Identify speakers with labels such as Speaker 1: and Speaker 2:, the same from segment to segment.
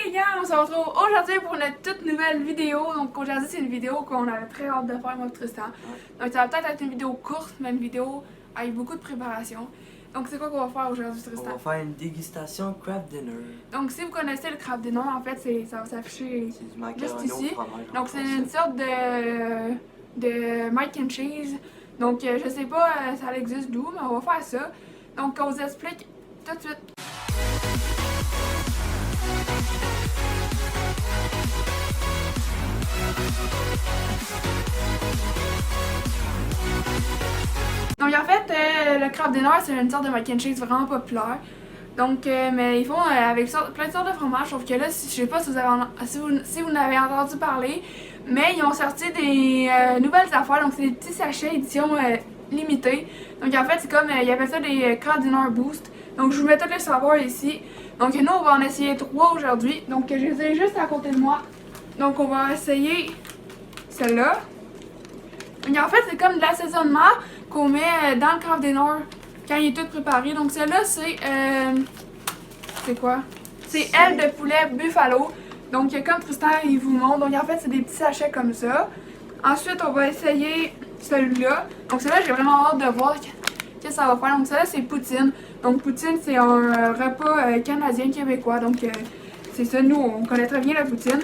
Speaker 1: les gars, on se retrouve aujourd'hui pour une toute nouvelle vidéo. Donc aujourd'hui c'est une vidéo qu'on avait très hâte de faire moi et Tristan. Donc ça va peut-être être une vidéo courte, mais une vidéo avec beaucoup de préparation. Donc c'est quoi qu'on va faire aujourd'hui Tristan?
Speaker 2: On va faire une dégustation craft dinner.
Speaker 1: Donc si vous connaissez le craft dinner, en fait ça va s'afficher juste ici. Donc c'est une sorte de mac and cheese. Donc je sais pas ça existe d'où, mais on va faire ça. Donc on vous explique tout de suite. Donc en fait, le craft dinner c'est une sorte de mac and cheese vraiment populaire. Donc, mais ils font avec plein de sortes de fromages, sauf que là, je sais pas si vous n'avez entendu parler, mais ils ont sorti des nouvelles affaires, donc c'est des petits sachets édition limitée. Donc en fait, c'est comme, ils appellent ça des craft dinner boost. Donc je vous mets tous les saveurs ici. Donc nous, on va en essayer 3 aujourd'hui. Donc je les ai juste à côté de moi. Donc on va essayer celle-là. Donc en fait, c'est comme de l'assaisonnement qu'on met dans le craft dinner quand il est tout préparé. Donc celle-là, c'est quoi? C'est aile de poulet buffalo. Donc comme Tristan il vous montre, donc en fait c'est des petits sachets comme ça. Ensuite on va essayer celui-là. Donc celui-là j'ai vraiment hâte de voir ce que ça va faire. Donc celui-là c'est poutine. Donc poutine c'est un repas canadien québécois. Donc c'est ça, nous on connaît très bien la poutine.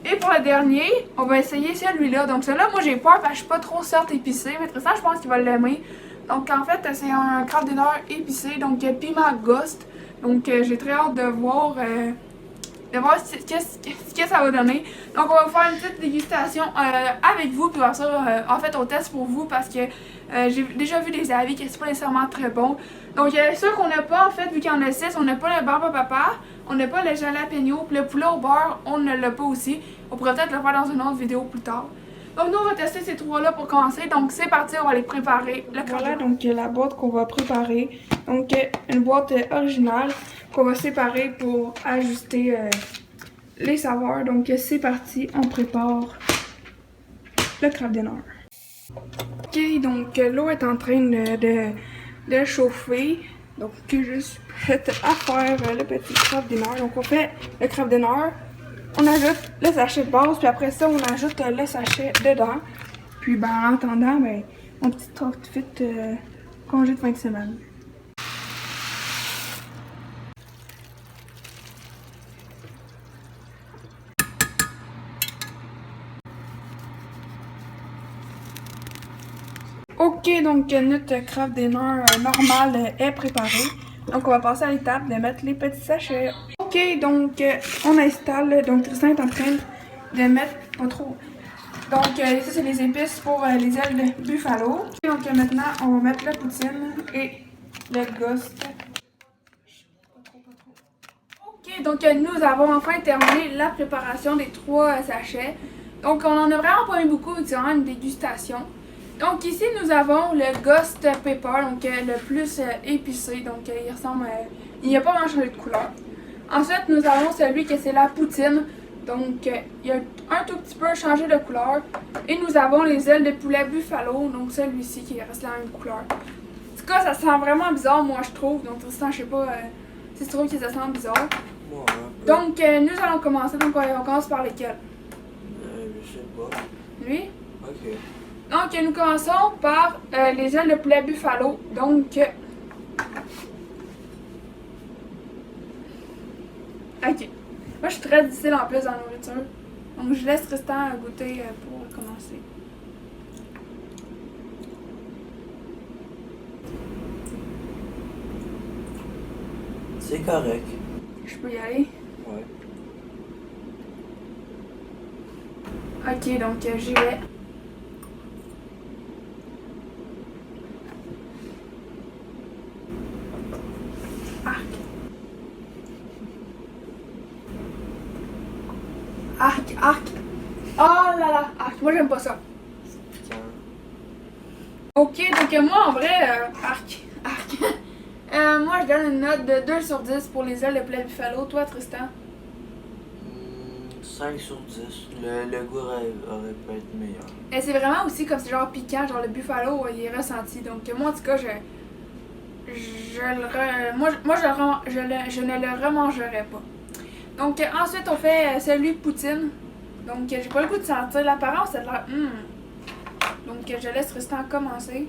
Speaker 1: Et pour le dernier, on va essayer celui-là. Donc celui-là moi j'ai peur parce que je suis pas trop sorte épicée. Mais Tristan je pense qu'il va l'aimer. Donc en fait c'est un craft dinner épicé, donc piment ghost. Donc j'ai très hâte de voir ce que ça va donner. Donc on va faire une petite dégustation avec vous, puis en fait on teste pour vous parce que j'ai déjà vu des avis que c'est pas nécessairement très bon. Donc ceux qu'on n'a pas en fait, vu qu'il y en a 6, on n'a pas le barbe papa, on n'a pas le jalapeno, puis le poulet au beurre, on ne l'a pas aussi. On pourrait peut-être le faire dans une autre vidéo plus tard. Donc nous on va tester ces 3-là pour commencer. Donc c'est parti, on va les préparer. Voilà donc la boîte qu'on va préparer. Donc une boîte originale qu'on va séparer pour ajuster les saveurs. Donc c'est parti, on prépare le craft dinner. Ok, donc l'eau est en train de chauffer. Donc je suis prête à faire le petit craft dinner. Donc on fait le craft dinner. On ajoute le sachet de base, puis après ça, on ajoute le sachet dedans. Puis, ben, en attendant, ben, mon petit outfit congé de fin de semaine. Ok, donc notre craft dinner normal est préparé. Donc, on va passer à l'étape de mettre les petits sachets. Ok, donc on installe. Donc, Tristan est en train de mettre pas trop. Donc, ça, c'est les épices pour les ailes de buffalo. Donc, maintenant, on va mettre la poutine et le ghost. Ok, donc nous avons enfin terminé la préparation des 3 sachets. Donc, on en a vraiment pas mis beaucoup, c'est vraiment une dégustation. Donc, ici, nous avons le ghost pepper, donc le plus épicé. Donc, il ressemble il n'y a pas vraiment changé de couleur. Ensuite, nous avons celui que c'est la poutine. Donc, il a un tout petit peu changé de couleur. Et nous avons les ailes de poulet buffalo. Donc, celui-ci qui reste la même couleur. En tout cas, ça sent vraiment bizarre, moi, je trouve. Donc, Tristan, je sais pas si tu trouves que ça sent bizarre.
Speaker 2: Ouais,
Speaker 1: donc, nous allons commencer. Donc, on commence par lesquels?
Speaker 2: je sais pas.
Speaker 1: Lui?
Speaker 2: Ok.
Speaker 1: Donc, nous commençons par les ailes de poulet buffalo. Donc, ok. Moi, je suis très difficile en plus dans la nourriture. Donc, je laisse Tristan goûter pour commencer.
Speaker 2: C'est correct.
Speaker 1: Je peux y aller?
Speaker 2: Ouais.
Speaker 1: Ok, donc j'y vais. Arc. Arc, arc. Oh là là, arc. Moi, j'aime pas ça. Ok, donc moi, en vrai, arc. Moi, je donne une note de 2 sur 10 pour les ailes de poulet buffalo. Toi, Tristan?
Speaker 2: 5 sur 10. Le goût aurait pu être meilleur.
Speaker 1: Et c'est vraiment aussi comme c'est genre piquant, genre le buffalo, il est ressenti. Donc moi, en tout cas, je ne le remangerai pas. Donc ensuite on fait celui poutine. Donc j'ai pas le goût de sentir l'apparence, ça a l'air. Donc je laisse Tristan commencer.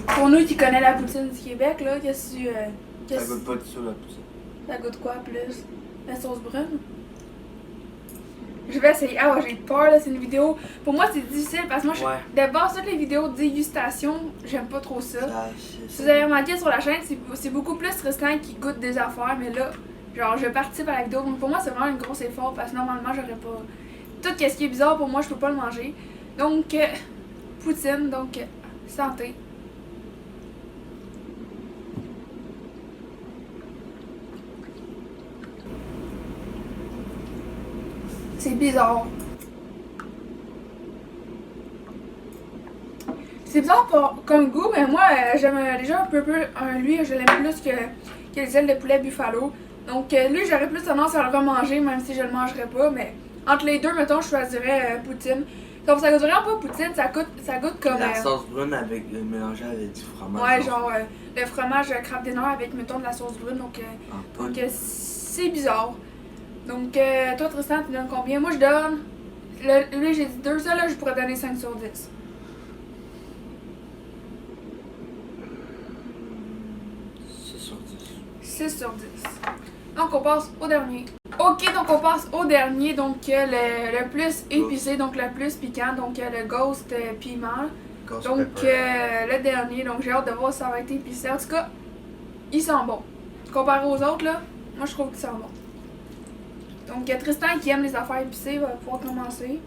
Speaker 1: Pour nous qui connaissent la poutine du Québec, là, qu'est-ce que tu.
Speaker 2: Ça goûte pas du tout la poutine.
Speaker 1: Ça goûte quoi plus? La sauce brune? Je vais essayer. Ah ouais, j'ai peur, là, c'est une vidéo. Pour moi, c'est difficile parce que moi, de base, toutes les vidéos de dégustation, j'aime pas trop ça. Si vous avez remarqué sur la chaîne, c'est beaucoup plus Tristan qui goûte des affaires, mais là, genre, je participe à la vidéo. Donc pour moi, c'est vraiment un gros effort parce que normalement, j'aurais pas. Tout ce qui est bizarre pour moi, je peux pas le manger. Donc, poutine, donc, santé. C'est bizarre. C'est bizarre comme goût, mais moi, j'aime déjà un peu lui, je l'aime plus que les ailes de poulet buffalo. Donc lui, j'aurais plus tendance à le remanger, même si je le mangerais pas, mais entre les deux, mettons, je choisirais poutine. Donc ça goûte vraiment pas poutine, ça goûte comme...
Speaker 2: La sauce brune mélangée avec du fromage.
Speaker 1: Ouais, genre le fromage crabe des Nord avec, mettons, de la sauce brune, donc c'est bizarre. Donc, toi, Tristan, tu donnes combien? Moi, je donne. Lui, j'ai dit 2, ça, là, je pourrais donner 5 sur 10.
Speaker 2: 6 sur 10.
Speaker 1: 6 sur 10. Donc, on passe au dernier. Ok, donc on passe au dernier, donc le plus épicé, donc le plus piquant, donc le ghost piment. Donc, le dernier, donc j'ai hâte de voir si ça va être épicé. En tout cas, il sent bon. Comparé aux autres, là, moi, je trouve qu'il sent bon. Donc, Tristan qui aime les affaires épicées va pouvoir commencer.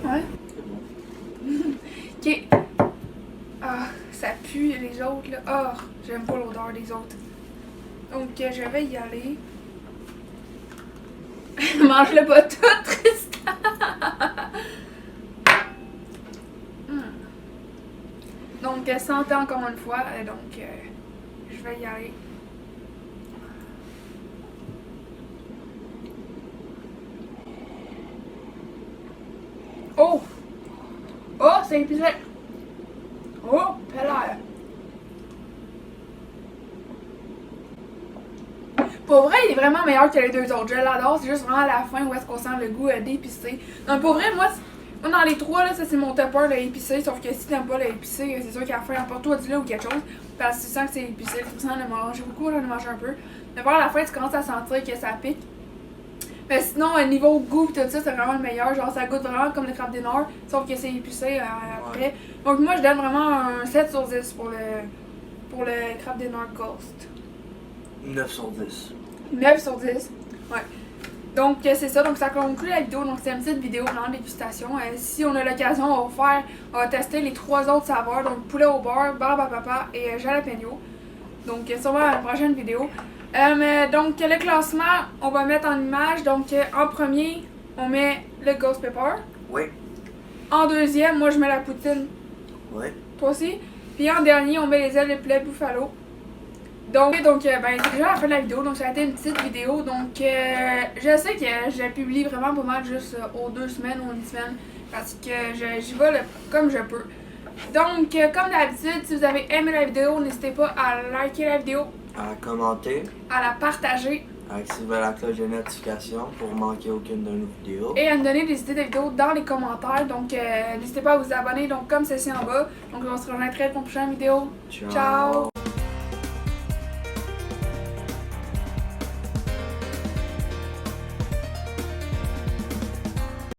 Speaker 1: Ouais?
Speaker 2: C'est bon.
Speaker 1: Ok. Ah, ça pue les autres là. Ah, j'aime pas l'odeur des autres. Donc, je vais y aller. Mange-le pas tout, Tristan! Donc, santé encore une fois, donc je vais y aller. Oh! Oh, c'est épicé! Oh, pellère! Pour vrai, il est vraiment meilleur que les deux autres. Je l'adore, c'est juste vraiment à la fin où est-ce qu'on sent le goût d'épicé. Donc, pour vrai, moi, dans les trois, là, ça c'est mon topper de épicé, sauf que si t'aimes pas l'épicé, c'est sûr qu'à la fin, emporte-toi du lait ou quelque chose, parce que tu sens que c'est épicé, tu sens le manger beaucoup, j'en ai mangé un peu. Mais par la fin, tu commences à sentir que ça pique. Mais sinon, niveau goût et tout ça, c'est vraiment le meilleur, genre ça goûte vraiment comme le crabe des Nord, sauf que c'est épicé après. Donc moi, je donne vraiment un 7 sur 10 pour le crabe des Nord Ghost.
Speaker 2: 9 sur 10.
Speaker 1: 9 sur 10, ouais. Donc c'est ça, donc ça conclut la vidéo, donc c'est une petite vidéo vraiment de dégustation. Si on a l'occasion, on va tester les 3 autres saveurs, donc poulet au beurre, barbe à papa et jalapeno. Donc sûrement à la prochaine vidéo. Donc le classement, on va mettre en image, donc en premier, on met le ghost pepper.
Speaker 2: Oui.
Speaker 1: En deuxième, moi je mets la poutine.
Speaker 2: Oui.
Speaker 1: Toi aussi. Puis en dernier, on met les ailes de poulet buffalo. Donc ben, c'est déjà la fin de la vidéo, donc ça a été une petite vidéo. Donc, je sais que je publie vraiment pas mal juste aux 2 semaines ou une semaine parce que j'y vais comme je peux. Donc, comme d'habitude, si vous avez aimé la vidéo, n'hésitez pas à liker la vidéo,
Speaker 2: À commenter,
Speaker 1: à la partager
Speaker 2: à activer la cloche de notification pour manquer aucune de nos vidéos.
Speaker 1: et à me donner des idées de vidéos dans les commentaires. Donc, n'hésitez pas à vous abonner, donc comme ceci en bas. Donc, on se rejoint très pour une prochaine vidéo. Ciao!